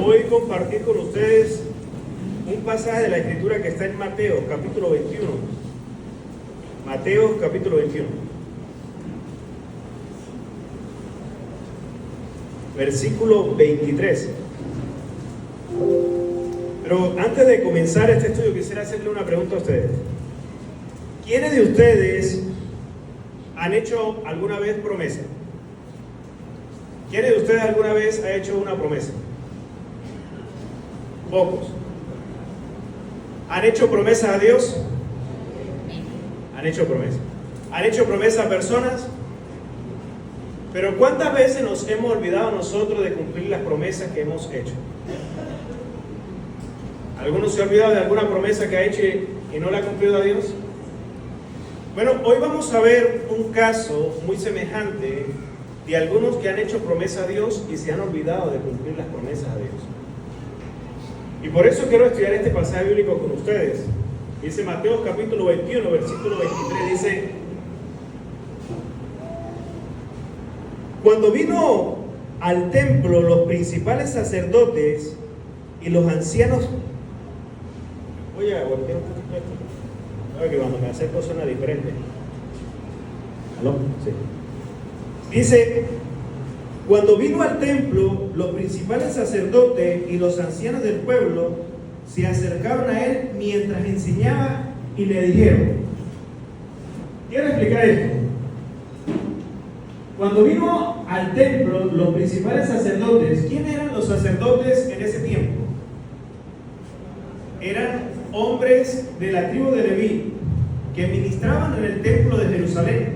hoy compartir con ustedes un pasaje de la Escritura que está en Mateo, capítulo 21. Mateo, capítulo 21. Versículo 23. Pero antes de comenzar este estudio, quisiera hacerle una pregunta a ustedes. ¿Quiénes de ustedes han hecho alguna vez promesa? ¿Quiénes de ustedes alguna vez ha hecho una promesa? Pocos. ¿Han hecho promesas a Dios? Han hecho promesas. ¿Han hecho promesas a personas? Pero ¿cuántas veces nos hemos olvidado nosotros de cumplir las promesas que hemos hecho? ¿Alguno se ha olvidado de alguna promesa que ha hecho y no la ha cumplido a Dios? Bueno, hoy vamos a ver un caso muy semejante de algunos que han hecho promesa a Dios y se han olvidado de cumplir las promesas a Dios. Y por eso quiero estudiar este pasaje bíblico con ustedes. Dice Mateo capítulo 21, versículo 23, dice: cuando vino al templo los principales sacerdotes y los ancianos... Voy a voltear un poquito esto. Sabe que cuando me acerco suena diferente. ¿Aló? Sí. Dice: cuando vino al templo, los principales sacerdotes y los ancianos del pueblo se acercaron a él mientras enseñaba y le dijeron... Quiero explicar esto. Cuando vino al templo, los principales sacerdotes, ¿quiénes eran los sacerdotes en ese tiempo? Eran hombres de la tribu de Leví que ministraban en el templo de Jerusalén.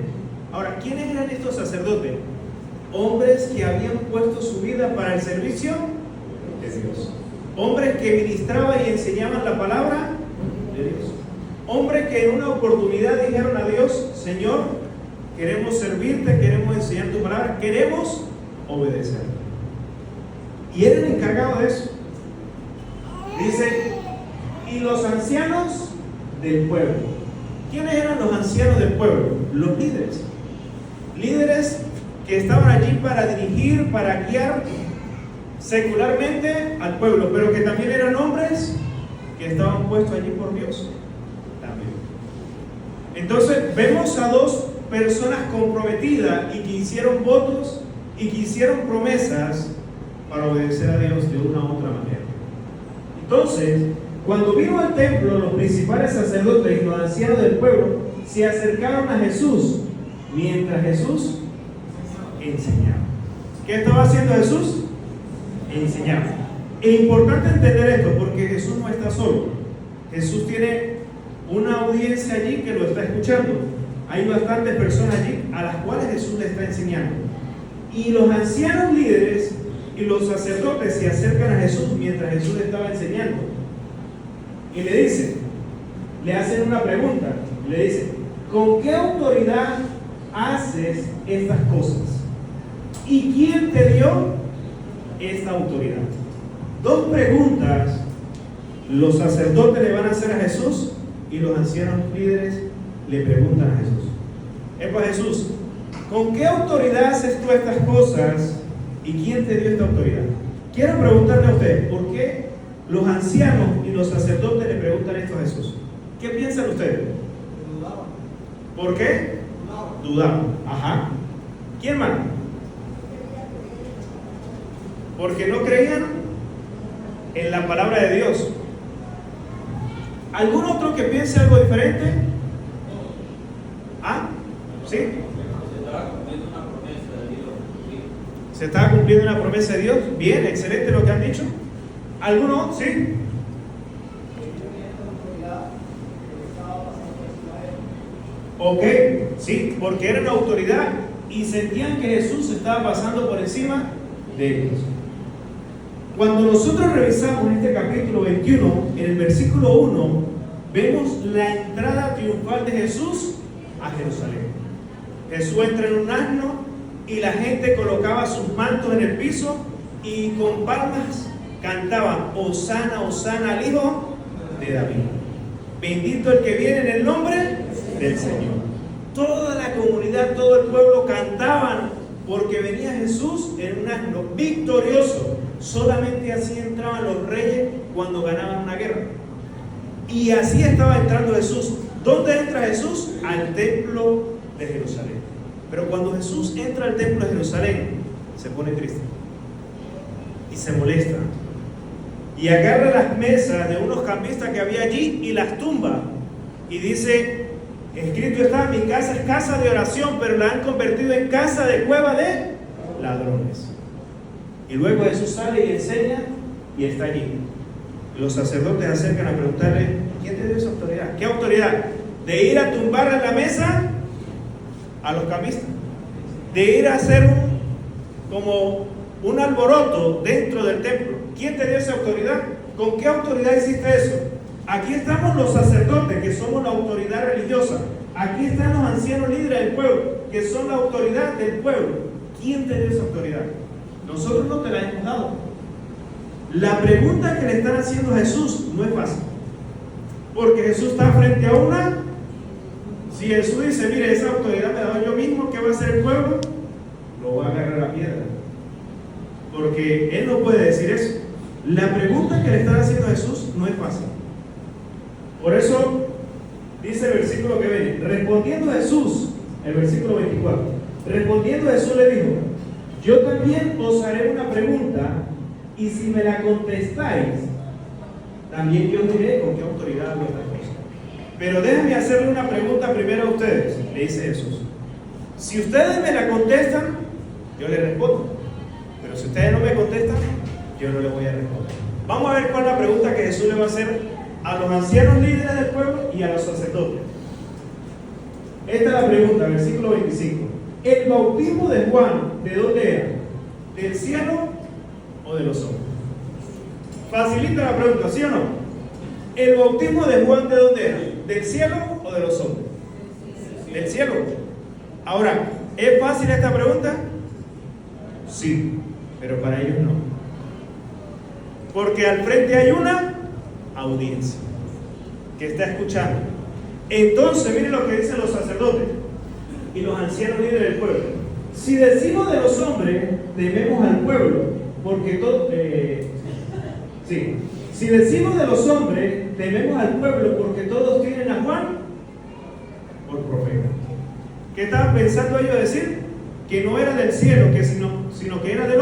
Ahora, ¿quiénes eran estos sacerdotes? Hombres que habían puesto su vida para el servicio de Dios. Hombres que ministraban y enseñaban la palabra de Dios. Hombres que en una oportunidad dijeron a Dios: Señor, queremos servirte, queremos enseñar tu palabra, queremos obedecer. Y eran encargados de eso. Dice: y los ancianos del pueblo. ¿Quiénes eran los ancianos del pueblo? Los líderes. Líderes que estaban allí para dirigir, para guiar secularmente al pueblo, pero que también eran hombres que estaban puestos allí por Dios también. Entonces vemos a dos personas comprometidas y que hicieron votos y que hicieron promesas para obedecer a Dios de una u otra manera. Entonces, cuando vino al templo, los principales sacerdotes y los ancianos del pueblo se acercaron a Jesús mientras Jesús enseñaba. ¿Qué estaba haciendo Jesús? Enseñaba. Es importante entender esto porque Jesús no está solo. Jesús tiene una audiencia allí que lo está escuchando. Hay bastantes personas allí a las cuales Jesús le está enseñando. Y los ancianos líderes y los sacerdotes se acercan a Jesús mientras Jesús le estaba enseñando. Y le dicen, le hacen una pregunta. Le dicen: ¿con qué autoridad haces estas cosas? ¿Y quién te dio esta autoridad? Dos preguntas los sacerdotes le van a hacer a Jesús y los ancianos líderes le preguntan a Jesús. Epa, Jesús, ¿con qué autoridad haces tú estas cosas y quién te dio esta autoridad? Quiero preguntarle a ustedes, ¿por qué los ancianos y los sacerdotes le preguntan esto a Jesús? ¿Qué piensan ustedes? Dudaban. ¿Por qué? Dudaban. Ajá. ¿Quién más? Porque no creían en la palabra de Dios. ¿Algún otro que piense algo diferente? ¿Ah? ¿Sí? ¿Se estaba cumpliendo una promesa de Dios? Bien, excelente lo que han dicho. ¿Alguno? ¿Sí? Ok, sí, porque eran autoridad y sentían que Jesús estaba pasando por encima de ellos. Cuando nosotros revisamos este capítulo 21, en el versículo 1, vemos la entrada triunfal de Jesús a Jerusalén. Jesús entra en un asno y la gente colocaba sus mantos en el piso y con palmas cantaban: Hosana, Hosana al Hijo de David. Bendito el que viene en el nombre del Señor. Toda la comunidad, todo el pueblo cantaban porque venía Jesús en un asno victorioso Solamente así entraban los reyes cuando ganaban una guerra. Y así estaba entrando Jesús. ¿Dónde entra Jesús? Al templo de Jerusalén. Pero cuando Jesús entra al templo de Jerusalén, se pone triste y se molesta y agarra las mesas de unos cambistas que había allí y las tumba y dice: escrito está, mi casa es casa de oración, pero la han convertido en casa de cueva de ladrones. Y luego Jesús sale y enseña y está allí. Los sacerdotes se acercan a preguntarle: ¿quién te dio esa autoridad? ¿Qué autoridad? De ir a tumbar en la mesa a los cambistas, de ir a hacer como un alboroto dentro del templo. ¿Quién te dio esa autoridad? ¿Con qué autoridad hiciste eso? Aquí estamos los sacerdotes, que somos la autoridad religiosa. Aquí están los ancianos líderes del pueblo, que son la autoridad del pueblo. ¿Quién te dio esa autoridad? Nosotros no te la hemos dado. La pregunta que le están haciendo a Jesús no es fácil, porque Jesús está frente a una. Si Jesús dice: mire, esa autoridad me la doy yo mismo, ¿qué va a hacer el pueblo? Lo va a agarrar a piedra, porque él no puede decir eso. La pregunta que le están haciendo a Jesús no es fácil. Por eso dice el versículo que viene: respondiendo Jesús, el versículo 24, respondiendo Jesús le dijo: yo también os haré una pregunta, y si me la contestáis, también yo os diré con qué autoridad hago esta cosa. Pero déjenme hacerle una pregunta primero a ustedes, le dice Jesús. Si ustedes me la contestan, yo les respondo. Pero si ustedes no me contestan, yo no les voy a responder. Vamos a ver cuál es la pregunta que Jesús le va a hacer a los ancianos líderes del pueblo y a los sacerdotes. Esta es la pregunta, versículo 25. ¿El bautismo de Juan de dónde era? ¿Del cielo o de los hombres? Facilita la pregunta, ¿sí o no? ¿El bautismo de Juan de dónde era? ¿Del cielo o de los hombres? Del cielo. Ahora, ¿es fácil esta pregunta? Sí, pero para ellos no. Porque al frente hay una audiencia que está escuchando. Entonces, miren lo que dicen los sacerdotes y los ancianos líderes del pueblo. Si decimos de los hombres, tememos al pueblo, porque todo... Si decimos de los hombres, tememos al pueblo, porque todos tienen a Juan por profeta. ¿Qué estaban pensando ellos decir? Que no era del cielo, sino que era de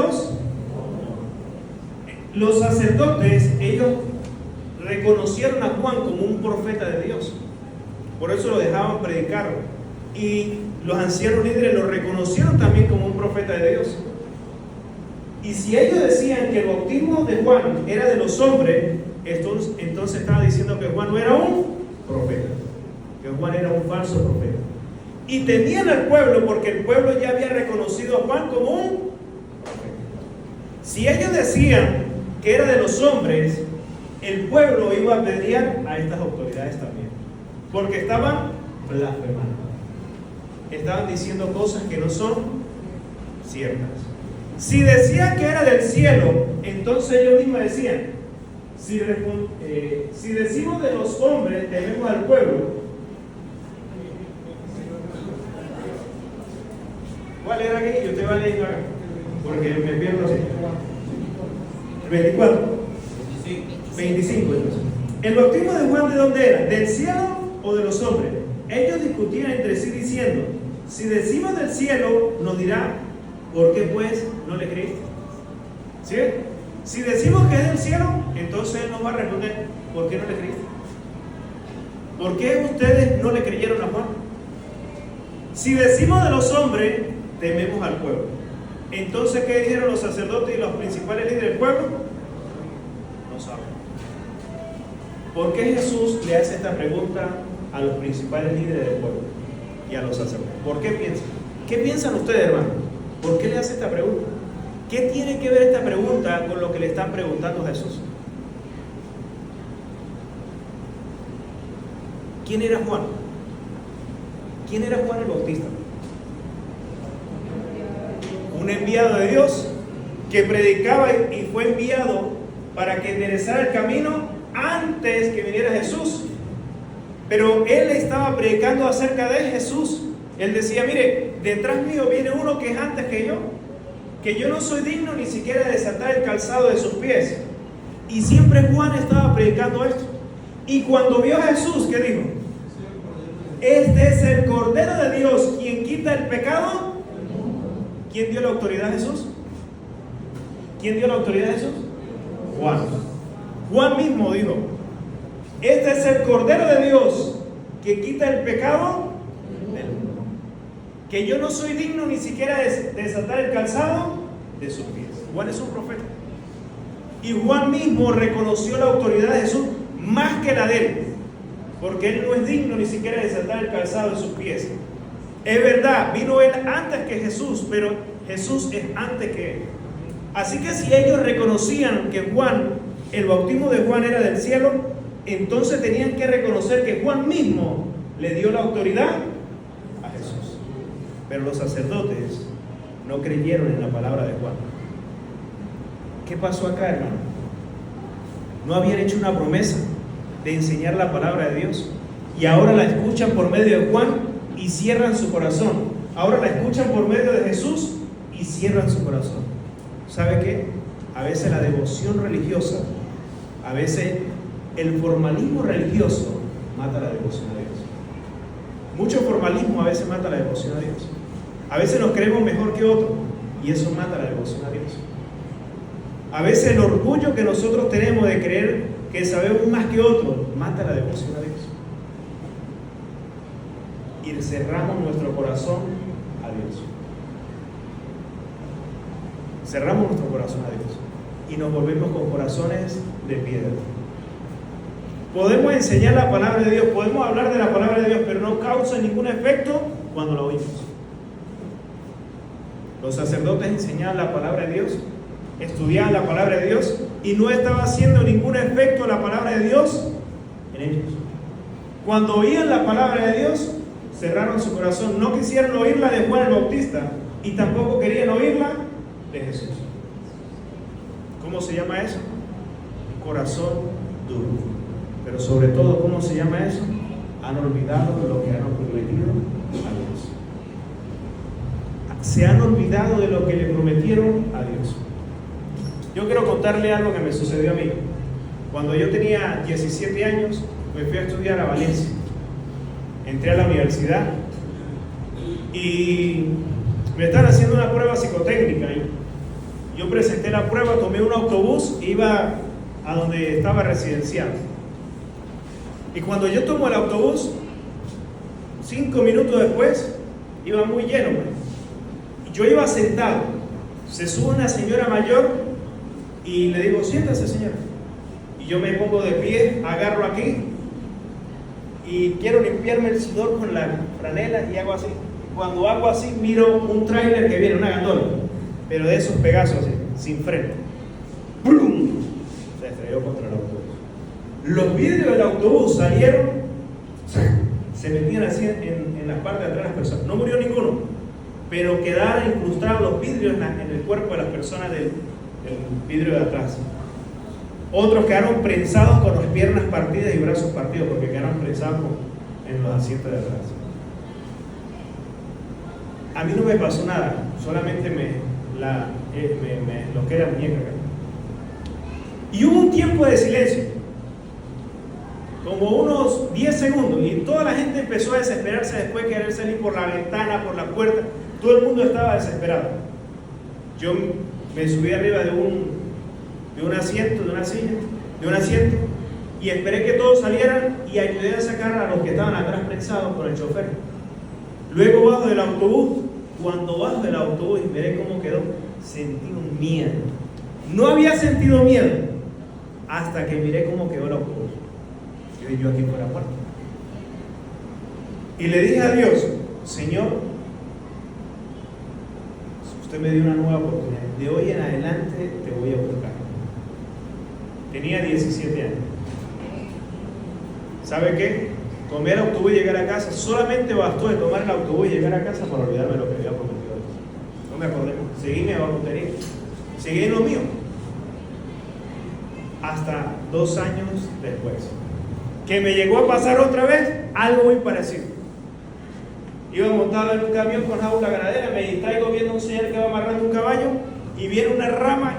los sacerdotes. Ellos reconocieron a Juan como un profeta de Dios, por eso lo dejaban predicar, y los ancianos líderes lo reconocieron también como un profeta de Dios. Y si ellos decían que el bautismo de Juan era de los hombres, entonces estaba diciendo que Juan no era un profeta, que Juan era un falso profeta. Y temían al pueblo porque el pueblo ya había reconocido a Juan como un profeta. Si ellos decían que era de los hombres, el pueblo iba a apedrear a estas autoridades también, porque estaban blasfemando, estaban diciendo cosas que no son ciertas. Si decían que era del cielo, entonces ellos mismos decían: si decimos de los hombres, tememos al pueblo. ¿Cuál era aquello? Yo te voy a leer acá, porque me pierdo así. El 24. 25 entonces. ¿El bautismo de Juan de dónde era? ¿Del cielo o de los hombres? Ellos discutían entre sí diciendo: si decimos del cielo, nos dirá: ¿por qué pues no le creíste? ¿Sí? Si decimos que es del cielo, entonces él nos va a responder: ¿por qué no le creíste? ¿Por qué ustedes no le creyeron a Juan? Si decimos de los hombres, tememos al pueblo. Entonces, ¿qué dijeron los sacerdotes y los principales líderes del pueblo? No saben. ¿Por qué Jesús le hace esta pregunta a los principales líderes del pueblo y a los sacerdotes? ¿Por qué piensan? ¿Qué piensan ustedes, hermano? ¿Por qué le hace esta pregunta? ¿Qué tiene que ver esta pregunta con lo que le están preguntando a Jesús? ¿Quién era Juan? ¿Quién era Juan el Bautista? Un enviado de Dios que predicaba y fue enviado para que enderezara el camino antes que viniera Jesús. Pero él estaba predicando acerca de Jesús. Él decía: mire, detrás mío viene uno que es antes que yo. que yo no soy digno ni siquiera de desatar el calzado de sus pies. Y siempre Juan estaba predicando esto. Y cuando vio a Jesús, ¿qué dijo? Este es el Cordero de Dios, quien quita el pecado. ¿Quién dio la autoridad a Jesús? ¿Quién dio la autoridad a Jesús? Juan. Juan mismo dijo: este es el Cordero de Dios que quita el pecado del mundo. Que yo no soy digno ni siquiera de desatar el calzado de sus pies. Juan es un profeta. Y Juan mismo reconoció la autoridad de Jesús más que la de él, porque él no es digno ni siquiera de desatar el calzado de sus pies. Es verdad, vino él antes que Jesús, pero Jesús es antes que él. Así que si ellos reconocían que Juan, el bautismo de Juan era del cielo, entonces tenían que reconocer que Juan mismo le dio la autoridad a Jesús. Pero los sacerdotes no creyeron en la palabra de Juan. ¿Qué pasó acá, hermano? No habían hecho una promesa de enseñar la palabra de Dios y ahora la escuchan por medio de Juan y cierran su corazón. Ahora la escuchan por medio de Jesús y cierran su corazón. ¿Sabe qué? A veces la devoción religiosa, a veces el formalismo religioso mata la devoción a Dios. Mucho formalismo a veces mata la devoción a Dios. A veces nos creemos mejor que otros y eso mata la devoción a Dios. A veces el orgullo que nosotros tenemos de creer que sabemos más que otros mata la devoción a Dios. Y cerramos nuestro corazón a Dios. Cerramos nuestro corazón a Dios y nos volvemos con corazones de piedra. Podemos enseñar la palabra de Dios, podemos hablar de la palabra de Dios, pero no causa ningún efecto cuando la oímos. Los sacerdotes enseñaban la palabra de Dios, estudiaban la palabra de Dios y no estaba haciendo ningún efecto la palabra de Dios en ellos. Cuando oían la palabra de Dios, cerraron su corazón. No quisieron oírla de Juan el Bautista y tampoco querían oírla de Jesús. ¿Cómo se llama eso? Corazón duro. Pero sobre todo, ¿cómo se llama eso? Han olvidado lo que han prometido a Dios. Se han olvidado de lo que le prometieron a Dios. Yo quiero contarle algo que me sucedió a mí. Cuando yo tenía 17 años, me fui a estudiar a Valencia. Entré a la universidad y me estaban haciendo una prueba psicotécnica. Yo presenté la prueba, tomé un autobús e iba a donde estaba residencial. Y cuando yo tomo el autobús, 5 minutos después, iba muy lleno. Yo iba sentado. Se sube una señora mayor y le digo: siéntase, señora. Y yo me pongo de pie, agarro aquí y quiero limpiarme el sudor con la franela y hago así. Cuando hago así, miro un tráiler que viene, una gandola, pero de esos Pegasos así, sin freno. ¡Brum! Se estrelló contra el autobús. Los vidrios del autobús salieron, se metían así en la parte de atrás de las personas. No murió ninguno, pero quedaron incrustados los vidrios en el cuerpo de las personas del vidrio de atrás. Otros quedaron prensados con las piernas partidas y brazos partidos porque quedaron prensados en los asientos de atrás. A mí no me pasó nada, solamente lo que era muñeca acá. Y hubo un tiempo de silencio, como unos 10 segundos, y toda la gente empezó a desesperarse después de querer salir por la ventana, por la puerta. Todo el mundo estaba desesperado. Yo me subí arriba de un asiento, de una silla, de un asiento, y esperé que todos salieran y ayudé a sacar a los que estaban atrás prensados por el chofer. Luego bajo del autobús. Cuando bajo del autobús y miré cómo quedó, sentí un miedo. No había sentido miedo hasta que miré cómo quedó el autobús. Yo aquí fuera muerto. Y le dije a Dios: Señor, usted me dio una nueva oportunidad. De hoy en adelante te voy a buscar. Tenía 17 años. ¿Sabe qué? Tomé el autobús y llegar a casa. Solamente bastó de tomar el autobús y llegar a casa para olvidarme lo que había prometido a Dios. No me acordé. Seguí mi babotería. Seguí en lo mío. Hasta 2 años después, que me llegó a pasar otra vez algo muy parecido. Iba montado en un camión con jaula ganadera, me distraigo viendo a un señor que va amarrando un caballo y viene una rama,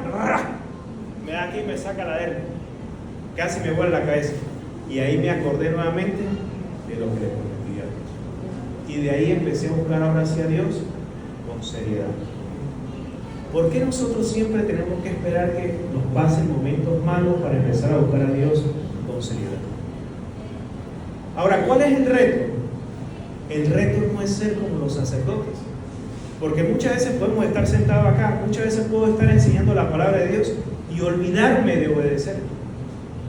me da aquí y me saca la derma. Casi me vuela la cabeza. Y ahí me acordé nuevamente de lo que le prometí a Dios. Y de ahí empecé a buscar ahora hacia Dios con seriedad. ¿Por qué nosotros siempre tenemos que esperar que nos pasen momentos malos para empezar a buscar a Dios con seriedad? Ahora, ¿cuál es el reto? El reto no es ser como los sacerdotes. Porque muchas veces podemos estar sentados acá, muchas veces puedo estar enseñando la palabra de Dios y olvidarme de obedecer.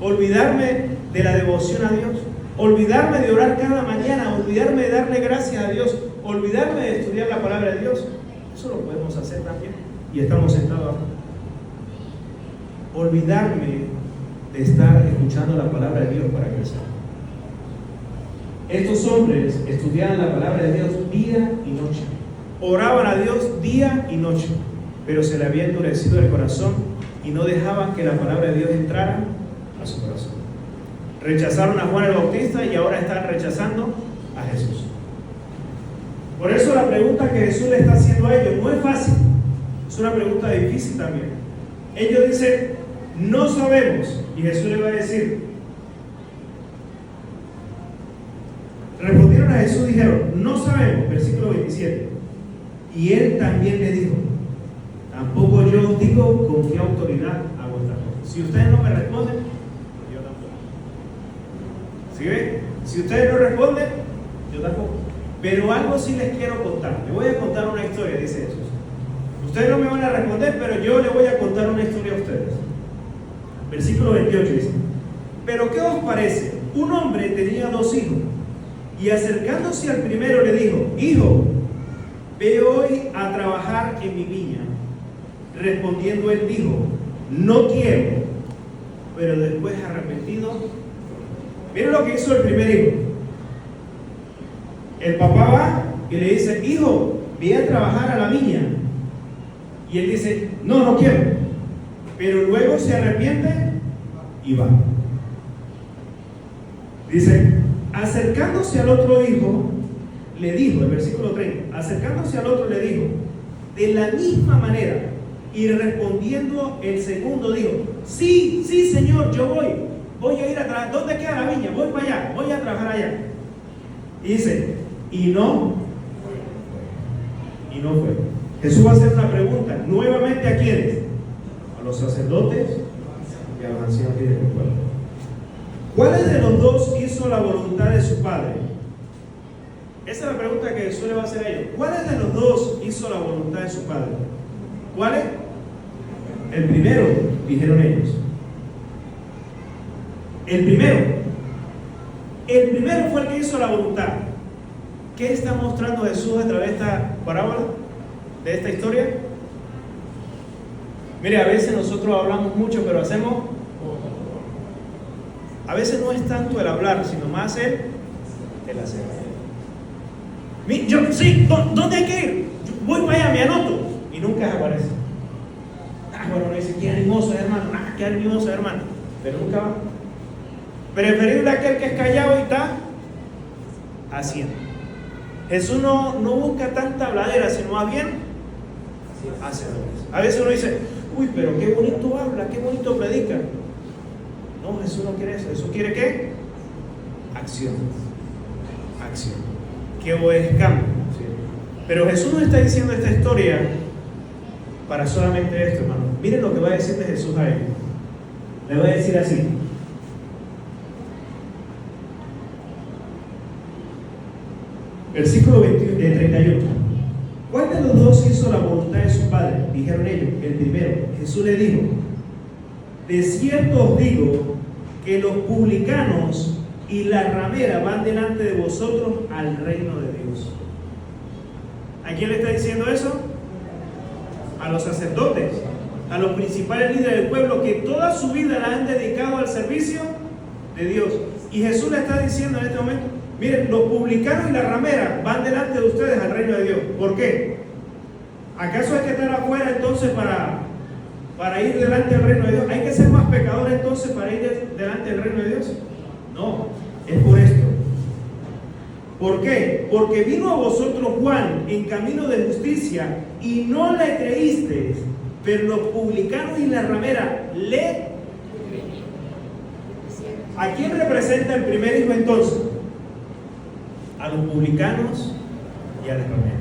Olvidarme de la devoción a Dios. Olvidarme de orar cada mañana. Olvidarme de darle gracias a Dios. Olvidarme de estudiar la palabra de Dios. Eso lo podemos hacer también. Y estamos sentados acá. Olvidarme de estar escuchando la palabra de Dios para crecer. Estos hombres estudiaban la palabra de Dios día y noche. Oraban a Dios día y noche. Pero se le había endurecido el corazón y no dejaban que la palabra de Dios entrara a su corazón. Rechazaron a Juan el Bautista y ahora están rechazando a Jesús. Por eso la pregunta que Jesús le está haciendo a ellos no es fácil. Es una pregunta difícil también. Ellos dicen, no sabemos. Y Jesús le va a decir. Respondieron a Jesús y dijeron, no sabemos. Versículo 27. Y él también le dijo, tampoco yo os digo con qué autoridad hago estas cosas. Si ustedes no me responden, yo tampoco. ¿Sí ven? Si ustedes no responden, yo tampoco. Pero algo sí les quiero contar. Les voy a contar una historia, dice Jesús. Ustedes no me van a responder, pero yo les voy a contar una historia a ustedes. Versículo 28 dice, pero ¿qué os parece? Un hombre tenía 2 hijos y acercándose al primero le dijo, hijo, ve hoy a trabajar en mi viña. Respondiendo él dijo, no quiero. Pero después arrepentido, miren lo que hizo el primer hijo. El papá va y le dice, hijo, ve a trabajar a la viña. Y él dice, no, no quiero. Pero luego se arrepiente y va. Dice, acercándose al otro hijo, le dijo, el versículo 30, acercándose al otro le dijo, de la misma manera, y respondiendo el segundo dijo, sí, sí señor, yo voy a ir a trabajar. ¿Dónde queda la viña? Voy para allá, voy a trabajar allá. Y dice, y no fue. Jesús va a hacer una pregunta, nuevamente ¿a quiénes? A los sacerdotes y a los ancianos del pueblo. ¿Cuáles de los dos hizo la voluntad de su padre? Esa es la pregunta que Jesús le va a hacer a ellos. ¿Cuáles de los dos hizo la voluntad de su padre? ¿Cuáles? El primero, dijeron ellos. El primero fue el que hizo la voluntad. ¿Qué está mostrando Jesús a través de esta parábola? De esta historia. Mire, a veces nosotros hablamos mucho, pero hacemos. A veces no es tanto el hablar, sino más el hacer. Sí, ¿dónde hay que ir? Voy para allá, me anoto. Y nunca aparece. Bueno, me dice, qué animoso hermano. Qué animoso hermano. Pero nunca va. Preferible aquel que es callado y está haciendo. Jesús no busca tanta habladera, sino más bien hacedores. A veces uno dice, uy, pero qué bonito habla, qué bonito predica. No, Jesús no quiere eso. Jesús quiere ¿qué? Acción. Que obedezcamos. ¿Sí? Pero Jesús no está diciendo esta historia para solamente esto, hermano. Miren lo que va a decirle Jesús a él. Le va a decir así. Versículo 31. ¿Cuál de los dos hizo la voluntad de su padre? Dijeron ellos, el primero. Jesús le dijo, de cierto os digo que los publicanos y la ramera van delante de vosotros al reino de Dios. ¿A quién le está diciendo eso? A los sacerdotes, a los principales líderes del pueblo que toda su vida la han dedicado al servicio de Dios. Y Jesús le está diciendo en este momento, miren, los publicanos y la ramera van delante de ustedes al reino de Dios. ¿Por qué? ¿Acaso hay que estar afuera entonces para ir delante del reino de Dios? ¿Hay que ser más pecador entonces para ir delante del reino de Dios? No, es por esto. ¿Por qué? Porque vino a vosotros Juan en camino de justicia y no le creísteis, pero los publicanos y las rameras le... ¿A quién representa el primer hijo entonces? A los publicanos y a las rameras,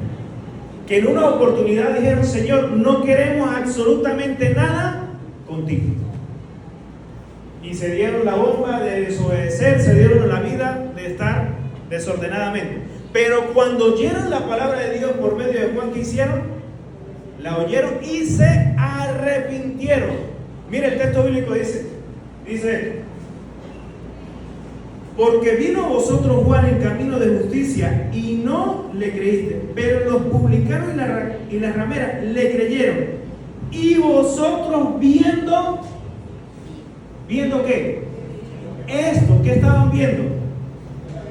que en una oportunidad dijeron: Señor, no queremos absolutamente nada contigo. Y se dieron la bomba de desobedecer, se dieron la vida de estar desordenadamente. Pero cuando oyeron la palabra de Dios por medio de Juan, ¿qué hicieron? La oyeron y se arrepintieron. Mire, el texto bíblico dice: porque vino a vosotros Juan en camino de justicia y no le creíste, pero los publicanos y las rameras le creyeron. Y vosotros ¿viendo qué? Esto, ¿qué estaban viendo?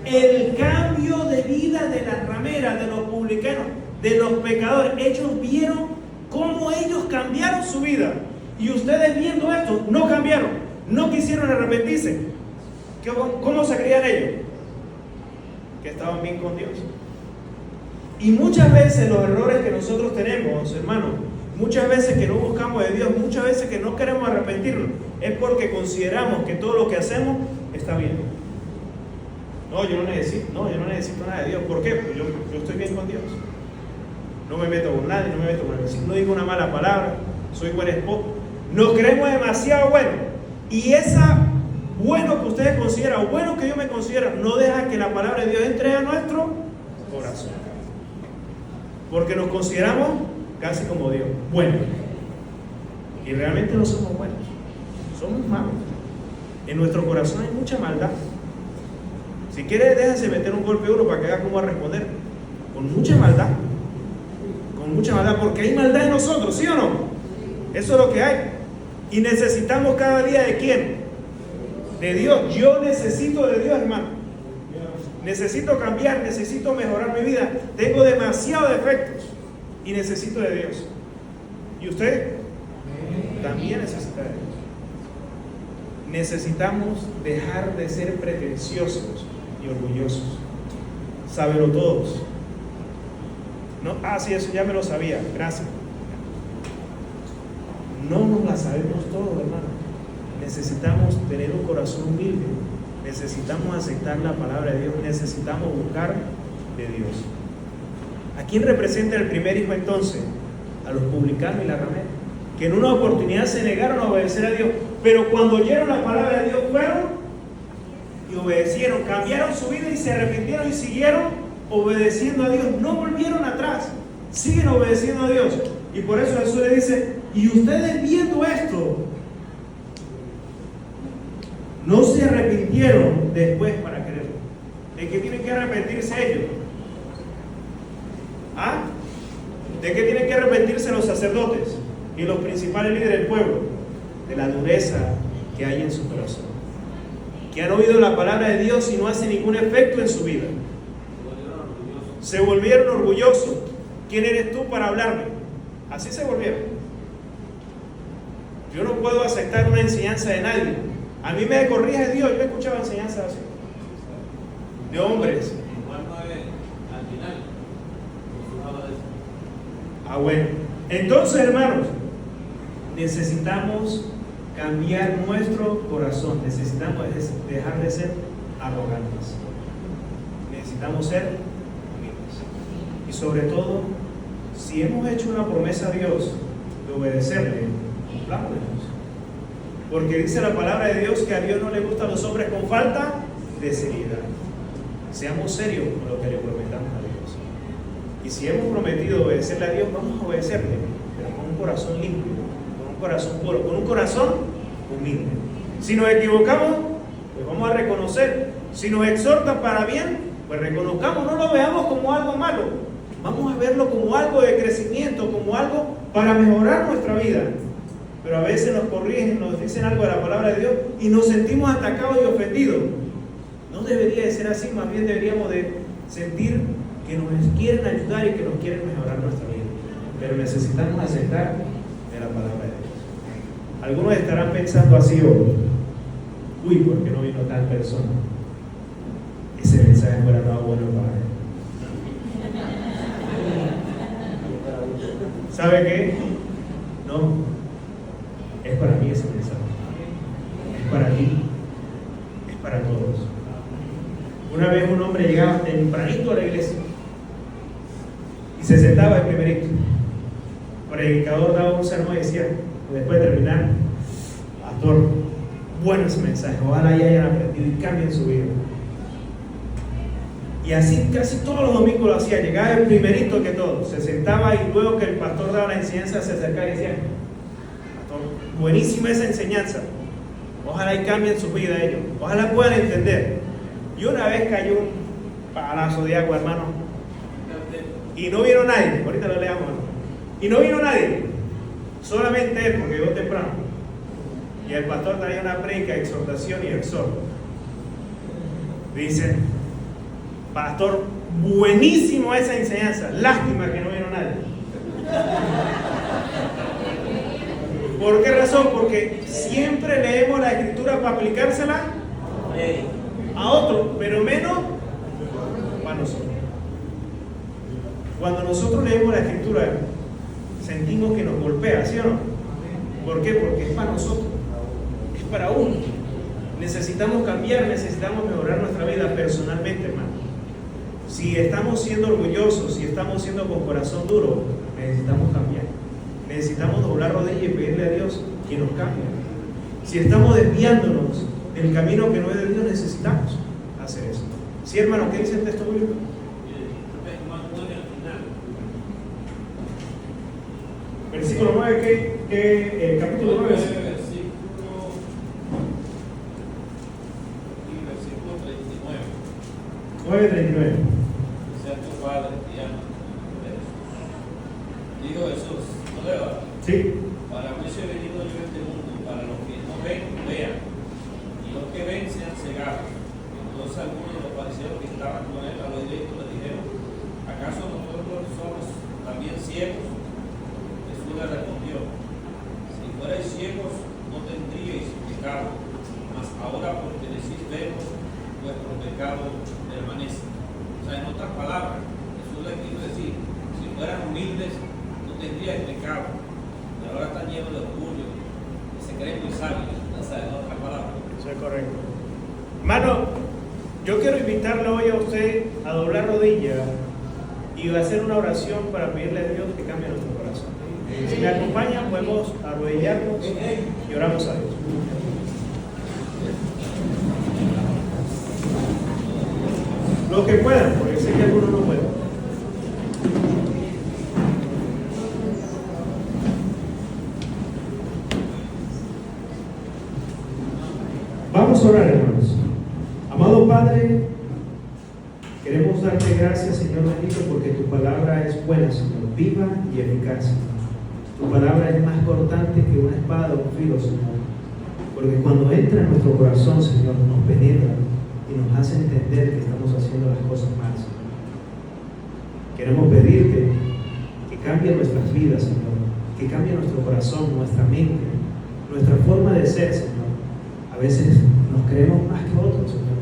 El cambio de vida de las rameras, de los publicanos, de los pecadores. Ellos vieron cómo ellos cambiaron su vida. Y ustedes viendo esto, no cambiaron, no quisieron arrepentirse. ¿Cómo se creían ellos? Que estaban bien con Dios. Y muchas veces los errores que nosotros tenemos, hermanos, muchas veces que no buscamos de Dios, muchas veces que no queremos arrepentirnos, es porque consideramos que todo lo que hacemos está bien. Yo no necesito nada de Dios. ¿Por qué? Pues yo estoy bien con Dios. No me meto con nadie, no me meto con el vecino, no digo una mala palabra, soy buen esposo. Nos creemos demasiado buenos. Y esa bueno que ustedes consideran, o bueno que yo me considero, no deja que la palabra de Dios entre a nuestro corazón. Porque nos consideramos casi como Dios, buenos. Y realmente no somos buenos, somos malos. En nuestro corazón hay mucha maldad. Si quiere, déjense meter un golpe duro para que vea cómo va a responder. Con mucha maldad, porque hay maldad en nosotros, ¿sí o no? Eso es lo que hay. Y necesitamos cada día ¿de quién? De Dios. Yo necesito de Dios, hermano. Necesito cambiar, necesito mejorar mi vida. Tengo demasiados defectos y necesito de Dios. ¿Y usted? También necesita de Dios. Necesitamos dejar de ser pretenciosos y orgullosos. Sábelo todos. No, sí, eso ya me lo sabía. Gracias. No nos la sabemos todo, hermano. Necesitamos tener un corazón humilde, necesitamos aceptar la palabra de Dios, necesitamos buscar de Dios. ¿A quién representa el primer hijo entonces? A los publicanos y la ramera, que en una oportunidad se negaron a obedecer a Dios, pero cuando oyeron la palabra de Dios fueron y obedecieron, cambiaron su vida y se arrepintieron y siguieron obedeciendo a Dios, no volvieron atrás, siguen obedeciendo a Dios. Y por eso Jesús le dice: y ustedes viendo esto, no se arrepintieron después para quererlo. ¿De qué tienen que arrepentirse ellos? ¿De qué tienen que arrepentirse los sacerdotes y los principales líderes del pueblo? De la dureza que hay en su corazón, que han oído la palabra de Dios y no hace ningún efecto en su vida. Se volvieron orgullosos. ¿Quién eres tú para hablarme? Así se volvieron. Yo no puedo aceptar una enseñanza de nadie. A mí me corrige Dios. Yo he escuchado enseñanzas así de hombres. Bueno. Entonces, hermanos, necesitamos cambiar nuestro corazón. Necesitamos dejar de ser arrogantes. Necesitamos ser humildes. Y sobre todo, si hemos hecho una promesa a Dios de obedecerle, cumplámosla. Porque dice la palabra de Dios que a Dios no le gustan los hombres con falta de seriedad. Seamos serios con lo que le prometamos a Dios. Y si hemos prometido obedecerle a Dios, vamos a obedecerle, pero con un corazón limpio, con un corazón puro, con un corazón humilde. Si nos equivocamos, pues vamos a reconocer. Si nos exhortan para bien, pues reconozcamos, no lo veamos como algo malo. Vamos a verlo como algo de crecimiento, como algo para mejorar nuestra vida. Pero a veces nos corrigen, nos dicen algo de la palabra de Dios y nos sentimos atacados y ofendidos. No debería de ser así, más bien deberíamos de sentir que nos quieren ayudar y que nos quieren mejorar nuestra vida. Pero necesitamos aceptar de la palabra de Dios. Algunos estarán pensando así hoy: uy, ¿por qué no vino tal persona? Ese mensaje fuera no bueno para él. ¿Sabe qué? No, es para mí ese mensaje. Es para ti, es para todos. Una vez un hombre llegaba tempranito a la iglesia y se sentaba el primerito. El predicador daba un sermón y decía, después de terminar, pastor, bueno ese mensaje, ojalá ya hayan aprendido y cambien su vida. Y así casi todos los domingos lo hacía. Llegaba el primerito que todo, se sentaba y luego que el pastor daba la enseñanza se acercaba y decía, pastor, buenísima esa enseñanza, ojalá y cambien su vida ellos, ojalá puedan entender. Y una vez cayó un palazo de agua, hermano, y no vino nadie. Ahorita lo leamos, hermano. Y no vino nadie, solamente él, porque llegó temprano. Y el pastor traía una predica, exhortación y exhorto. Dice, pastor, buenísimo esa enseñanza, lástima que no vino nadie. ¿Por qué razón? Porque siempre leemos la escritura para aplicársela a otro, pero menos para nosotros. Cuando nosotros leemos la escritura, sentimos que nos golpea, ¿sí o no? ¿Por qué? Porque es para nosotros, es para uno. Necesitamos cambiar, necesitamos mejorar nuestra vida personalmente, hermano. Si estamos siendo orgullosos, si estamos siendo con corazón duro, necesitamos cambiar. Necesitamos doblar rodillas y pedirle a Dios que nos cambie. Si estamos desviándonos del camino que no es de Dios, necesitamos hacer eso. ¿Sí, hermano? ¿Qué dice el texto bíblico? Versículo 9, capítulo 9. Versículo 39. 9:39. Sea tu Padre y ama de Jesús. Dijo Jesús, ¿no le va? Sí. Para juicio he venido yo a este mundo, para los que no ven, vean, y los que ven sean cegados. Entonces algunos de los fariseos que estaban con él al oír esto le dijeron, ¿acaso nosotros somos también ciegos? Jesús le respondió, si fuerais ciegos no tendríais pecado, mas ahora porque decís vemos, vuestro pecado permanece. O sea, en otras palabras, Jesús les quiso decir, si fueran humildes no tendríais pecado, pero ahora están llenos de orgullo y se creen muy sabios. O sea, en otras palabras. Eso es correcto. Hermano, yo quiero invitarle hoy a usted a doblar rodillas y a hacer una oración para pedirle a Dios que cambie nuestro corazón. Si me acompañan, podemos arrodillarnos y oramos a Dios. Los que puedan, porque sé que algunos no pueden. Vamos a orar, hermanos. Amado Padre, queremos darte gracias, Señor bendito, porque tu palabra es buena, Señor, viva y eficaz. Tu palabra es más cortante que una espada o un filo, Señor, porque cuando entra en nuestro corazón, Señor, nos penetra y nos hace entender que estamos haciendo las cosas mal, Señor. Queremos pedirte que cambie nuestras vidas, Señor, que cambie nuestro corazón, nuestra mente, nuestra forma de ser, Señor. A veces nos creemos más que otros, Señor,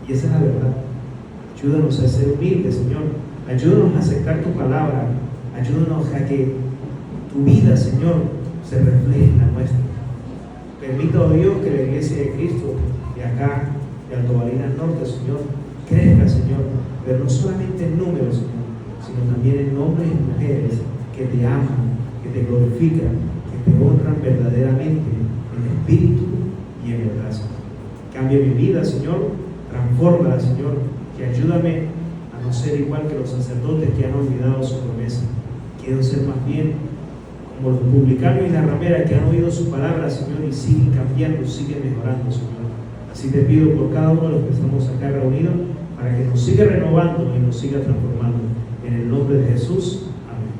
y esa es la verdad. Ayúdanos a ser humildes, Señor. Ayúdanos a aceptar tu palabra. Ayúdanos a que tu vida, Señor, se refleje en la nuestra. Permita, oh Dios, que la iglesia de Cristo de acá, de Alto Barinas Norte, Señor, crezca, Señor, pero no solamente en números, Señor, sino también en hombres y mujeres que te aman, que te glorifican, que te honran verdaderamente en espíritu y en verdad, Señor. Cambia mi vida, Señor, transfórmala, Señor, que ayúdame a no ser igual que los sacerdotes que han olvidado su promesa. Quiero ser más bien como los publicanos y la ramera que han oído su palabra, Señor, y siguen cambiando, siguen mejorando, Señor. Así te pido por cada uno de los que estamos acá reunidos, para que nos siga renovando y nos siga transformando. En el nombre de Jesús. Amén.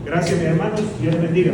Gracias, mis hermanos. Dios bendiga.